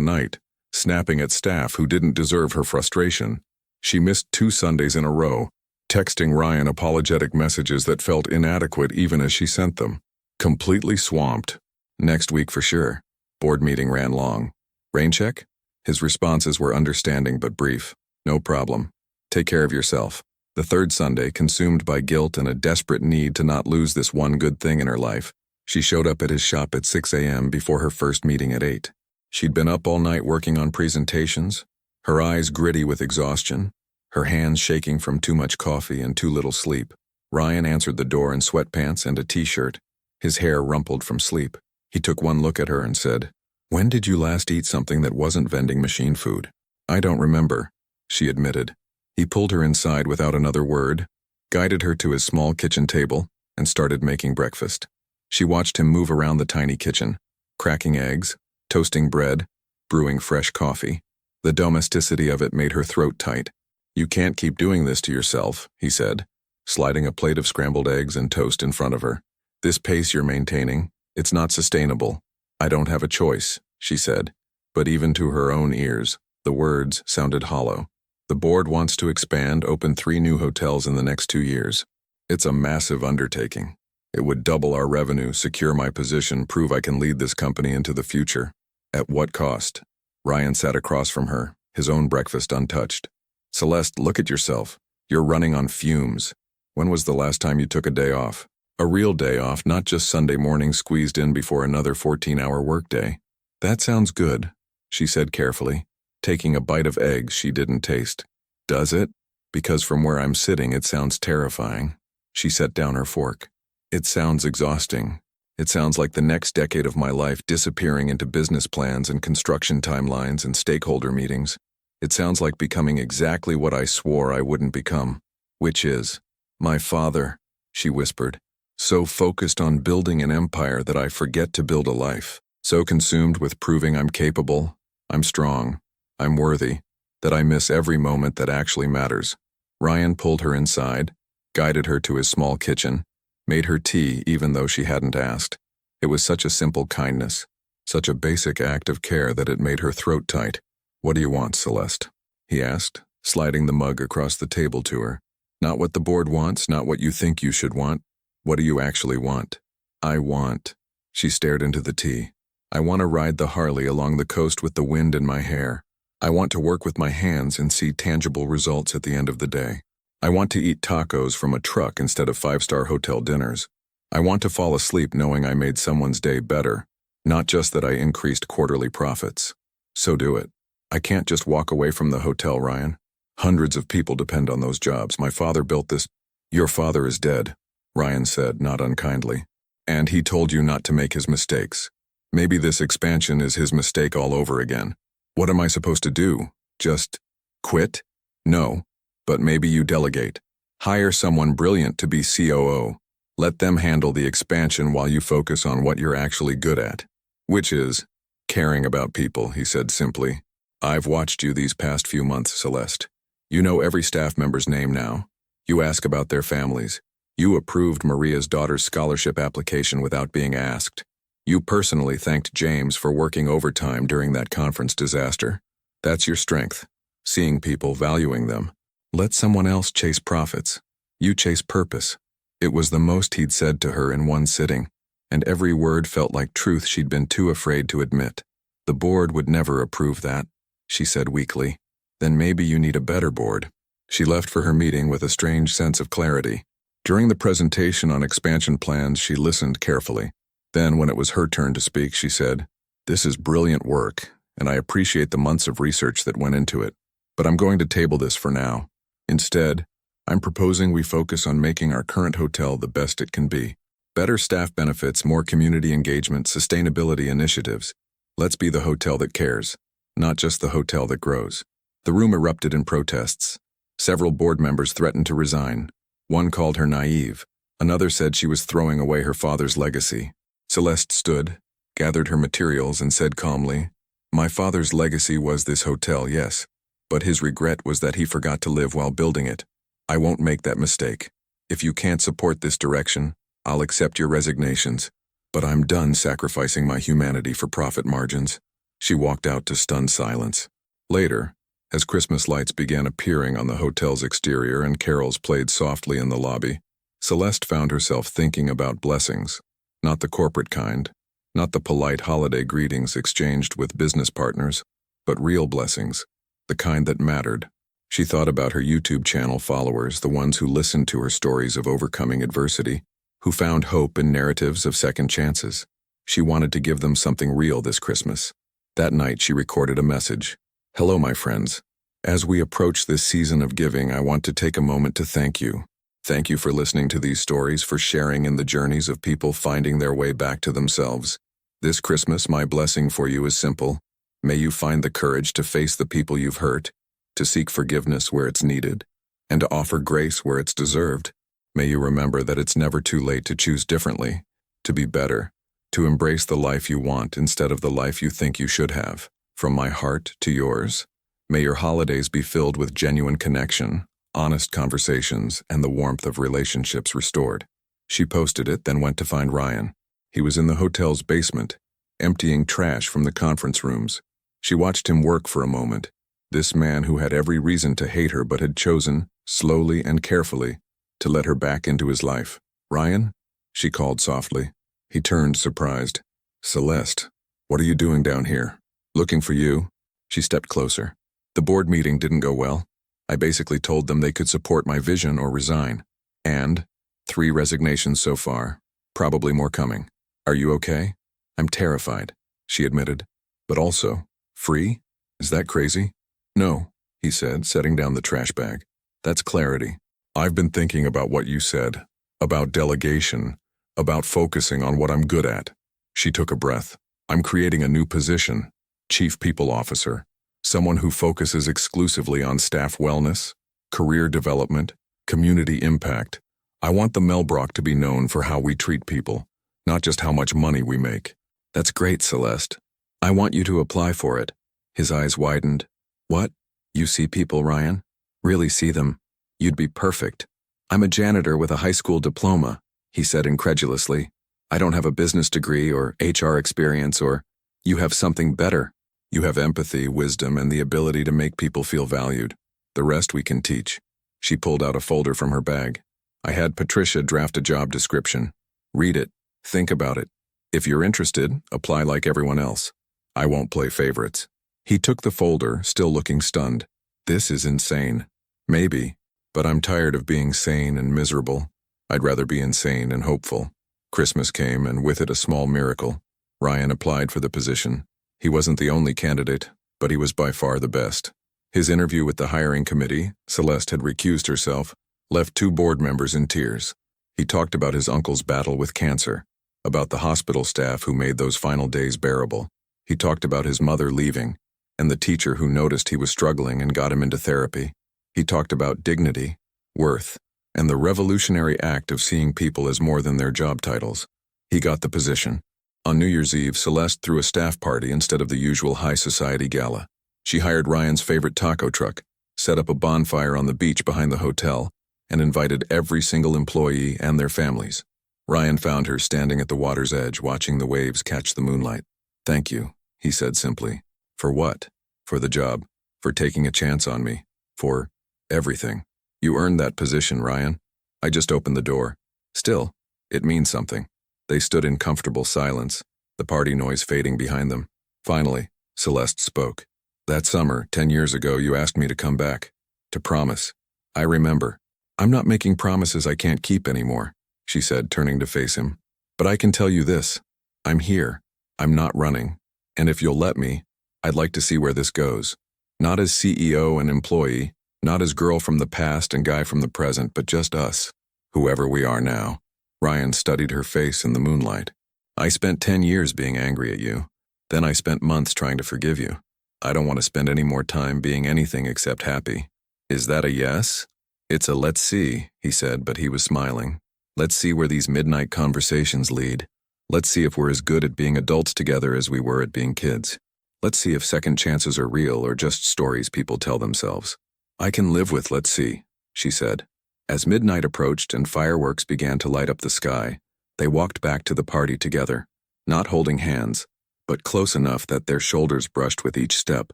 night, snapping at staff who didn't deserve her frustration. She missed 2 Sundays in a row, texting Ryan apologetic messages that felt inadequate even as she sent them. Completely swamped. Next week for sure. Board meeting ran long. Rain check? His responses were understanding but brief. No problem. Take care of yourself. The 3rd Sunday, consumed by guilt and a desperate need to not lose this one good thing in her life, she showed up at his shop at 6 a.m. before her first meeting at 8. She'd been up all night working on presentations, her eyes gritty with exhaustion, her hands shaking from too much coffee and too little sleep. Ryan answered the door in sweatpants and a t-shirt, his hair rumpled from sleep. He took one look at her and said, "When did you last eat something that wasn't vending machine food?" "I don't remember," she admitted. He pulled her inside without another word, guided her to his small kitchen table, and started making breakfast. She watched him move around the tiny kitchen, cracking eggs, toasting bread, brewing fresh coffee. The domesticity of it made her throat tight. "You can't keep doing this to yourself," he said, sliding a plate of scrambled eggs and toast in front of her. "This pace you're maintaining, it's not sustainable." "I don't have a choice," she said, but even to her own ears, the words sounded hollow. "The board wants to expand, open 3 new hotels in the next 2 years. It's a massive undertaking. It would double our revenue, secure my position, prove I can lead this company into the future. At what cost?" Ryan sat across from her, his own breakfast untouched. "Celeste, look at yourself. You're running on fumes. When was the last time you took a day off? A real day off, not just Sunday morning squeezed in before another 14-hour workday." "That sounds good," she said carefully, taking a bite of eggs she didn't taste. "Does it? Because from where I'm sitting it sounds terrifying." She set down her fork. "It sounds exhausting. It sounds like the next decade of my life disappearing into business plans and construction timelines and stakeholder meetings. It sounds like becoming exactly what I swore I wouldn't become." "Which is?" "My father," she whispered. "So focused on building an empire that I forget to build a life. So consumed with proving I'm capable, I'm strong, I'm worthy, that I miss every moment that actually matters." Ryan pulled her inside, guided her to his small kitchen, made her tea even though she hadn't asked. It was such a simple kindness, such a basic act of care that it made her throat tight. "What do you want, Celeste?" he asked, sliding the mug across the table to her. "Not what the board wants, not what you think you should want. What do you actually want?" "I want," she stared into the tea. "I want to ride the Harley along the coast with the wind in my hair. I want to work with my hands and see tangible results at the end of the day. I want to eat tacos from a truck instead of 5-star hotel dinners. I want to fall asleep knowing I made someone's day better, not just that I increased quarterly profits. So do it. I can't just walk away from the hotel, Ryan. Hundreds of people depend on those jobs. My father built this." "Your father is dead," Ryan said, not unkindly. "And he told you not to make his mistakes. Maybe this expansion is his mistake all over again. What am I supposed to do? Just quit? No. But maybe you delegate. Hire someone brilliant to be COO. Let them handle the expansion while you focus on what you're actually good at. Which is caring about people," he said simply. "I've watched you these past few months, Celeste. You know every staff member's name now. You ask about their families. You approved Maria's daughter's scholarship application without being asked. You personally thanked James for working overtime during that conference disaster. That's your strength, seeing people, valuing them. Let someone else chase profits. You chase purpose." It was the most he'd said to her in one sitting, and every word felt like truth she'd been too afraid to admit. "The board would never approve that," she said weakly. "Then maybe you need a better board." She left for her meeting with a strange sense of clarity. During the presentation on expansion plans, she listened carefully. Then, when it was her turn to speak, she said, "This is brilliant work, and I appreciate the months of research that went into it. But I'm going to table this for now. Instead, I'm proposing we focus on making our current hotel the best it can be. Better staff benefits, more community engagement, sustainability initiatives. Let's be the hotel that cares, not just the hotel that grows." The room erupted in protests. Several board members threatened to resign. One called her naive. Another said she was throwing away her father's legacy. Celeste stood, gathered her materials, and said calmly, "My father's legacy was this hotel, yes, but his regret was that he forgot to live while building it. I won't make that mistake. If you can't support this direction, I'll accept your resignations. But I'm done sacrificing my humanity for profit margins. She walked out to stunned silence. Later, as Christmas lights began appearing on the hotel's exterior and carols played softly in the lobby, Celeste found herself thinking about blessings. Not the corporate kind, not the polite holiday greetings exchanged with business partners, but real blessings, the kind that mattered. She thought about her YouTube channel followers, the ones who listened to her stories of overcoming adversity, who found hope in narratives of second chances. She wanted to give them something real this Christmas. That night she recorded a message. Hello, my friends. As we approach this season of giving, I want to take a moment to thank you. Thank you for listening to these stories, for sharing in the journeys of people finding their way back to themselves. This Christmas, my blessing for you is simple. May you find the courage to face the people you've hurt, to seek forgiveness where it's needed, and to offer grace where it's deserved. May you remember that it's never too late to choose differently, to be better, to embrace the life you want instead of the life you think you should have. From my heart to yours, may your holidays be filled with genuine connection, honest conversations, and the warmth of relationships restored. She posted it, then went to find Ryan. He was in the hotel's basement, emptying trash from the conference rooms. She watched him work for a moment. This man who had every reason to hate her but had chosen, slowly and carefully, to let her back into his life. Ryan? She called softly. He turned, surprised. Celeste, what are you doing down here? Looking for you. She stepped closer. The board meeting didn't go well. I basically told them they could support my vision or resign. And 3 resignations so far. Probably more coming. Are you okay? I'm terrified, she admitted. But also, free? Is that crazy? No, he said, setting down the trash bag. That's clarity. I've been thinking about what you said, about delegation, about focusing on what I'm good at. She took a breath. I'm creating a new position, Chief People Officer, someone who focuses exclusively on staff wellness, career development, community impact. I want the Melbrook to be known for how we treat people, not just how much money we make. That's great, Celeste. I want you to apply for it. His eyes widened. What? You see people, Ryan? Really see them? You'd be perfect. I'm a janitor with a high school diploma, he said incredulously. I don't have a business degree or HR experience or... You have something better. You have empathy, wisdom, and the ability to make people feel valued. The rest we can teach. She pulled out a folder from her bag. I had Patricia draft a job description. Read it. Think about it. If you're interested, apply like everyone else. I won't play favorites. He took the folder, still looking stunned. This is insane. Maybe, but I'm tired of being sane and miserable. I'd rather be insane and hopeful. Christmas came, and with it a small miracle. Ryan applied for the position. He wasn't the only candidate, but he was by far the best. His interview with the hiring committee, Celeste had recused herself, left 2 board members in tears. He talked about his uncle's battle with cancer, about the hospital staff who made those final days bearable. He talked about his mother leaving, and the teacher who noticed he was struggling and got him into therapy. He talked about dignity, worth, and the revolutionary act of seeing people as more than their job titles. He got the position. On New Year's Eve, Celeste threw a staff party instead of the usual high society gala. She hired Ryan's favorite taco truck, set up a bonfire on the beach behind the hotel, and invited every single employee and their families. Ryan found her standing at the water's edge, watching the waves catch the moonlight. Thank you, he said simply. For what? For the job. For taking a chance on me. For everything. You earned that position, Ryan. I just opened the door. Still, it means something. They stood in comfortable silence, the party noise fading behind them. Finally, Celeste spoke. That summer, 10 years ago, you asked me to come back. To promise. I remember. I'm not making promises I can't keep anymore, she said, turning to face him. But I can tell you this. I'm here. I'm not running. And if you'll let me, I'd like to see where this goes. Not as CEO and employee, not as girl from the past and guy from the present, but just us, whoever we are now. Ryan studied her face in the moonlight. I spent 10 years being angry at you. Then I spent months trying to forgive you. I don't want to spend any more time being anything except happy. Is that a yes? It's a let's see, he said, but he was smiling. Let's see where these midnight conversations lead. Let's see if we're as good at being adults together as we were at being kids. Let's see if second chances are real or just stories people tell themselves. I can live with let's see, she said. As midnight approached and fireworks began to light up the sky, they walked back to the party together. Not holding hands, but close enough that their shoulders brushed with each step.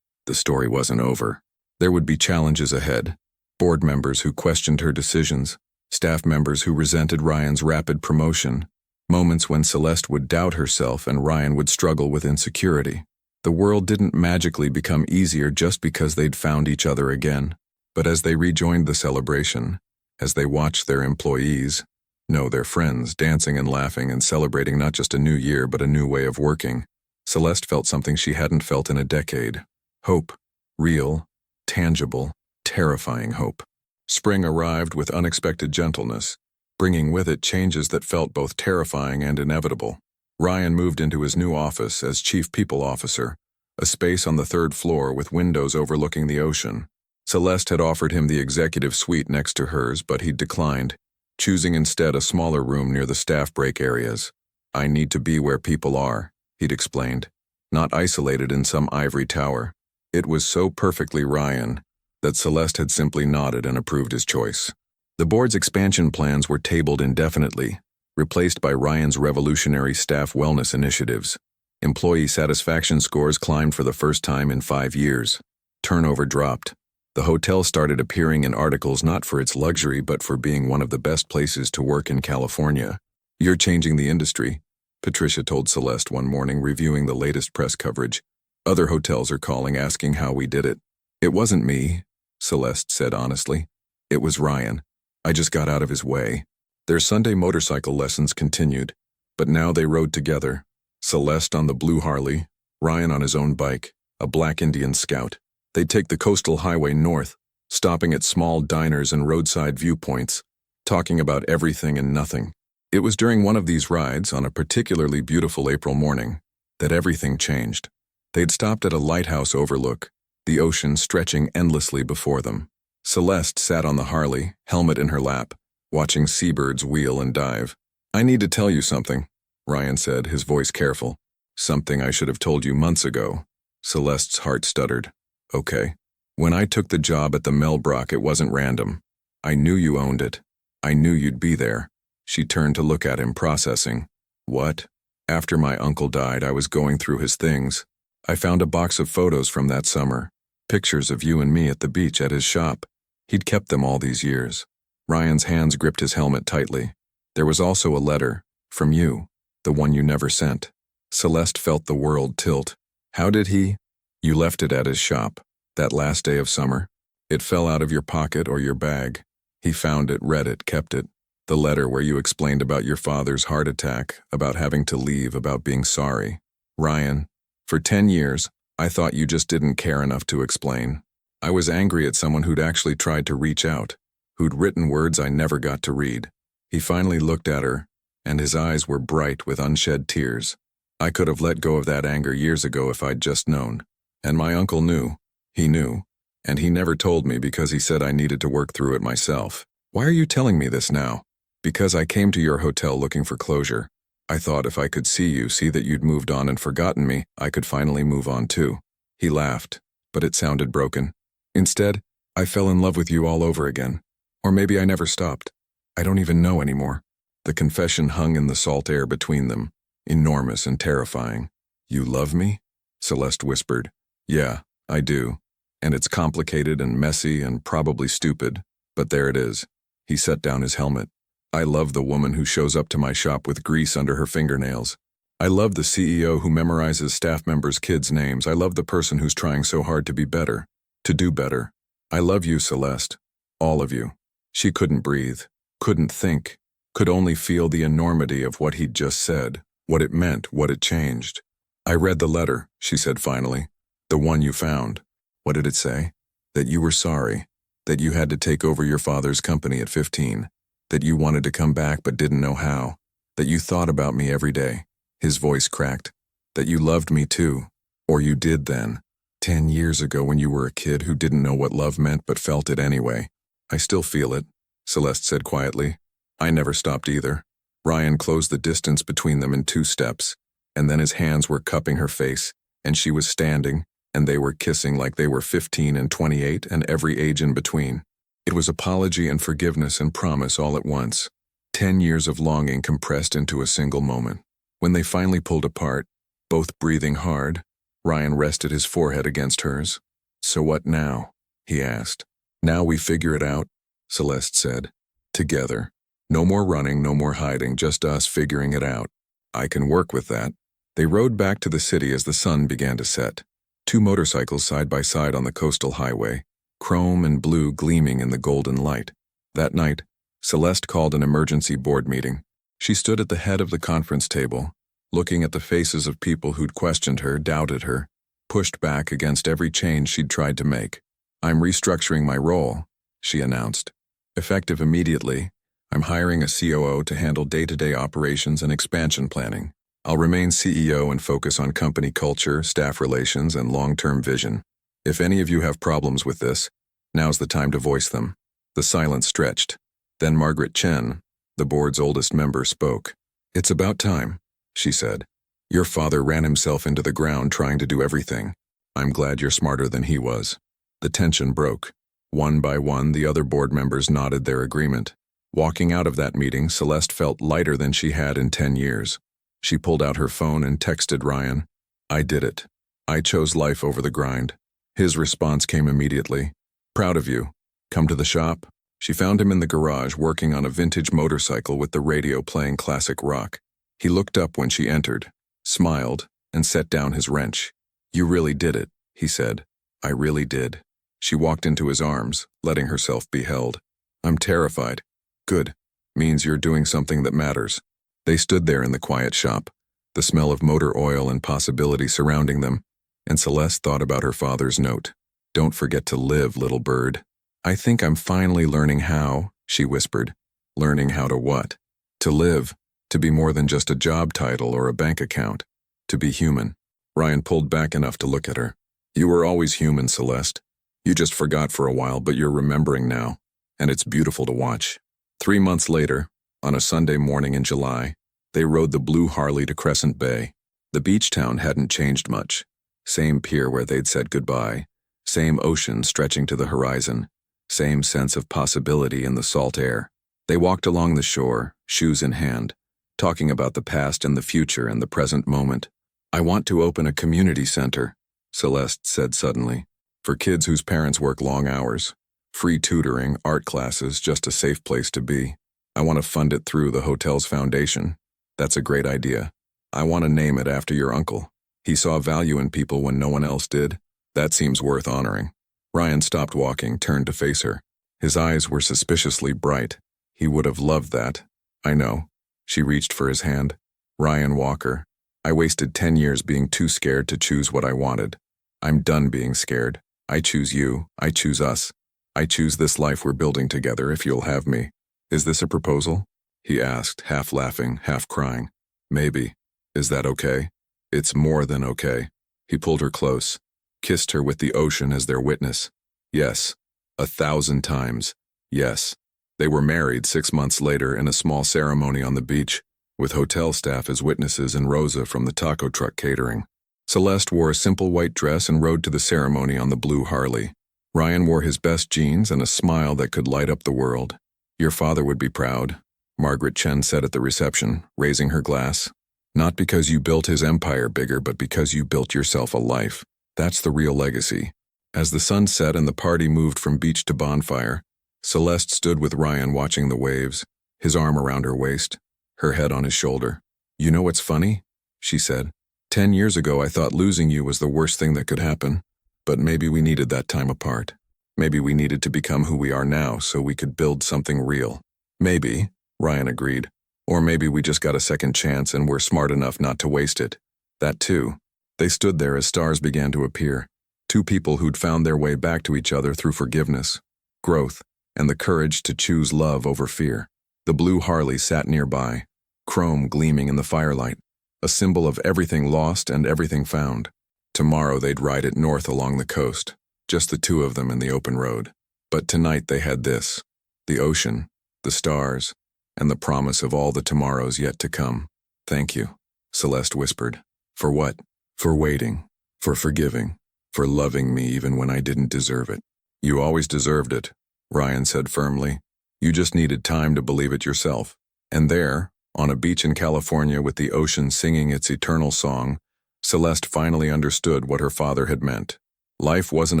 The story wasn't over. There would be challenges ahead. Board members who questioned her decisions, staff members who resented Ryan's rapid promotion, moments when Celeste would doubt herself and Ryan would struggle with insecurity. The world didn't magically become easier just because they'd found each other again. But as they rejoined the celebration, as they watched their employees, no, their friends, dancing and laughing and celebrating not just a new year but a new way of working, Celeste felt something she hadn't felt in a decade. Hope. Real, tangible, terrifying hope. Spring arrived with unexpected gentleness, bringing with it changes that felt both terrifying and inevitable. Ryan moved into his new office as Chief People Officer, a space on the third floor with windows overlooking the ocean. Celeste had offered him the executive suite next to hers, but he'd declined, choosing instead a smaller room near the staff break areas. "I need to be where people are," he'd explained, "not isolated in some ivory tower." It was so perfectly Ryan that Celeste had simply nodded and approved his choice. The board's expansion plans were tabled indefinitely, replaced by Ryan's revolutionary staff wellness initiatives. Employee satisfaction scores climbed for the first time in 5 years. Turnover dropped. The hotel started appearing in articles not for its luxury but for being one of the best places to work in California. "You're changing the industry," Patricia told Celeste one morning, reviewing the latest press coverage. "Other hotels are calling, asking how we did it." "It wasn't me," Celeste said honestly. "It was Ryan. I just got out of his way." Their Sunday motorcycle lessons continued, but now they rode together. Celeste on the blue Harley, Ryan on his own bike, a black Indian Scout. They'd take the coastal highway north, stopping at small diners and roadside viewpoints, talking about everything and nothing. It was during one of these rides, on a particularly beautiful April morning, that everything changed. They'd stopped at a lighthouse overlook, the ocean stretching endlessly before them. Celeste sat on the Harley, helmet in her lap, watching seabirds wheel and dive. "I need to tell you something," Ryan said, his voice careful. "Something I should have told you months ago." Celeste's heart stuttered. "Okay. When I took the job at the Melbrook, it wasn't random. I knew you owned it. I knew you'd be there." She turned to look at him, processing. "What?" "After my uncle died, I was going through his things. I found a box of photos from that summer, pictures of you and me at the beach at his shop. He'd kept them all these years." Ryan's hands gripped his helmet tightly. "There was also a letter, from you, the one you never sent." Celeste felt the world tilt. "How did he?" "You left it at his shop, that last day of summer. It fell out of your pocket or your bag. He found it, read it, kept it. The letter where you explained about your father's heart attack, about having to leave, about being sorry. Ryan, for 10 years, I thought you just didn't care enough to explain. I was angry at someone who'd actually tried to reach out, who'd written words I never got to read." He finally looked at her, and his eyes were bright with unshed tears. "I could have let go of that anger years ago if I'd just known. And my uncle knew. He knew. And he never told me because he said I needed to work through it myself." "Why are you telling me this now?" "Because I came to your hotel looking for closure. I thought if I could see you, see that you'd moved on and forgotten me, I could finally move on too." He laughed, but it sounded broken. "Instead, I fell in love with you all over again. Or maybe I never stopped. I don't even know anymore." The confession hung in the salt air between them, enormous and terrifying. "You love me?" Celeste whispered. "Yeah, I do. And it's complicated and messy and probably stupid, but there it is." He set down his helmet. "I love the woman who shows up to my shop with grease under her fingernails. I love the CEO who memorizes staff members' kids' names. I love the person who's trying so hard to be better, to do better. I love you, Celeste. All of you." She couldn't breathe, couldn't think, could only feel the enormity of what he'd just said, what it meant, what it changed. "I read the letter," she said finally. "The one you found." "What did it say?" "That you were sorry, that you had to take over your father's company at 15, that you wanted to come back but didn't know how, that you thought about me every day." His voice cracked. "That you loved me too. Or you did then. 10 years ago when you were a kid who didn't know what love meant but felt it anyway." "I still feel it," Celeste said quietly. "I never stopped either." Ryan closed the distance between them in 2 steps, and then his hands were cupping her face, and she was standing, and they were kissing like they were 15 and 28 and every age in between. It was apology and forgiveness and promise all at once. 10 years of longing compressed into a single moment. When they finally pulled apart, both breathing hard, Ryan rested his forehead against hers. "So what now?" he asked. "Now we figure it out," Celeste said. "Together. No more running, no more hiding, just us figuring it out." "I can work with that." They rode back to the city as the sun began to set. Two motorcycles side by side on the coastal highway, chrome and blue gleaming in the golden light. That night, Celeste called an emergency board meeting. She stood at the head of the conference table, looking at the faces of people who'd questioned her, doubted her, pushed back against every change she'd tried to make. "I'm restructuring my role," she announced. "Effective immediately, I'm hiring a COO to handle day-to-day operations and expansion planning. I'll remain CEO and focus on company culture, staff relations, and long-term vision. If any of you have problems with this, now's the time to voice them." The silence stretched. Then Margaret Chen, the board's oldest member, spoke. "It's about time," she said. "Your father ran himself into the ground trying to do everything. I'm glad you're smarter than he was." The tension broke. One by one, the other board members nodded their agreement. Walking out of that meeting, Celeste felt lighter than she had in 10 years. She pulled out her phone and texted Ryan. "I did it. I chose life over the grind." His response came immediately. "Proud of you. Come to the shop?" She found him in the garage working on a vintage motorcycle with the radio playing classic rock. He looked up when she entered, smiled, and set down his wrench. "You really did it," he said. "I really did." She walked into his arms, letting herself be held. "I'm terrified." "Good. Means you're doing something that matters." They stood there in the quiet shop, the smell of motor oil and possibility surrounding them, and Celeste thought about her father's note. "Don't forget to live, little bird." "I think I'm finally learning how," she whispered. "Learning how to what?" "To live, to be more than just a job title or a bank account, to be human." Ryan pulled back enough to look at her. "You were always human, Celeste. You just forgot for a while, but you're remembering now, and it's beautiful to watch." 3 months later, on a Sunday morning in July, they rode the blue Harley to Crescent Bay. The beach town hadn't changed much. Same pier where they'd said goodbye, same ocean stretching to the horizon, same sense of possibility in the salt air. They walked along the shore, shoes in hand, talking about the past and the future and the present moment. "I want to open a community center," Celeste said suddenly, "for kids whose parents work long hours. Free tutoring, art classes, just a safe place to be. I want to fund it through the hotel's foundation." "That's a great idea. I want to name it after your uncle. He saw value in people when no one else did. That seems worth honoring." Ryan stopped walking, turned to face her. His eyes were suspiciously bright. "He would have loved that." "I know." She reached for his hand. "Ryan Walker, I wasted 10 years being too scared to choose what I wanted. I'm done being scared. I choose you. I choose us. I choose this life we're building together if you'll have me." "Is this a proposal?" he asked, half laughing, half crying. "Maybe. Is that okay?" "It's more than okay." He pulled her close, kissed her with the ocean as their witness. "Yes. 1,000 times. Yes." They were married 6 months later in a small ceremony on the beach, with hotel staff as witnesses and Rosa from the taco truck catering. Celeste wore a simple white dress and rode to the ceremony on the blue Harley. Ryan wore his best jeans and a smile that could light up the world. "Your father would be proud," Margaret Chen said at the reception, raising her glass. "Not because you built his empire bigger, but because you built yourself a life. That's the real legacy." As the sun set and the party moved from beach to bonfire, Celeste stood with Ryan watching the waves, his arm around her waist, her head on his shoulder. "You know what's funny?" she said. 10 years ago I thought losing you was the worst thing that could happen. But maybe we needed that time apart. Maybe we needed to become who we are now so we could build something real." "Maybe," Ryan agreed. "Or maybe we just got a second chance and we're smart enough not to waste it." That too. They stood there as stars began to appear. Two people who'd found their way back to each other through forgiveness, growth, and the courage to choose love over fear. The blue Harley sat nearby, chrome gleaming in the firelight, a symbol of everything lost and everything found. Tomorrow they'd ride it north along the coast, just the two of them in the open road. But tonight they had this: the ocean, the stars, and the promise of all the tomorrows yet to come. "Thank you," Celeste whispered. "For what?" "For waiting, for forgiving, for loving me even when I didn't deserve it." "You always deserved it," Ryan said firmly. "You just needed time to believe it yourself." And there, On a beach in California with the ocean singing its eternal song, Celeste finally understood what her father had meant. Life wasn't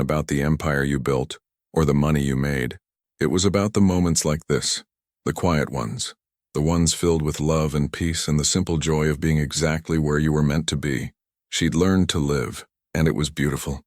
about the empire you built or the money you made. It was about the moments like this, the quiet ones, the ones filled with love and peace and the simple joy of being exactly where you were meant to be. She'd learned to live, and it was beautiful.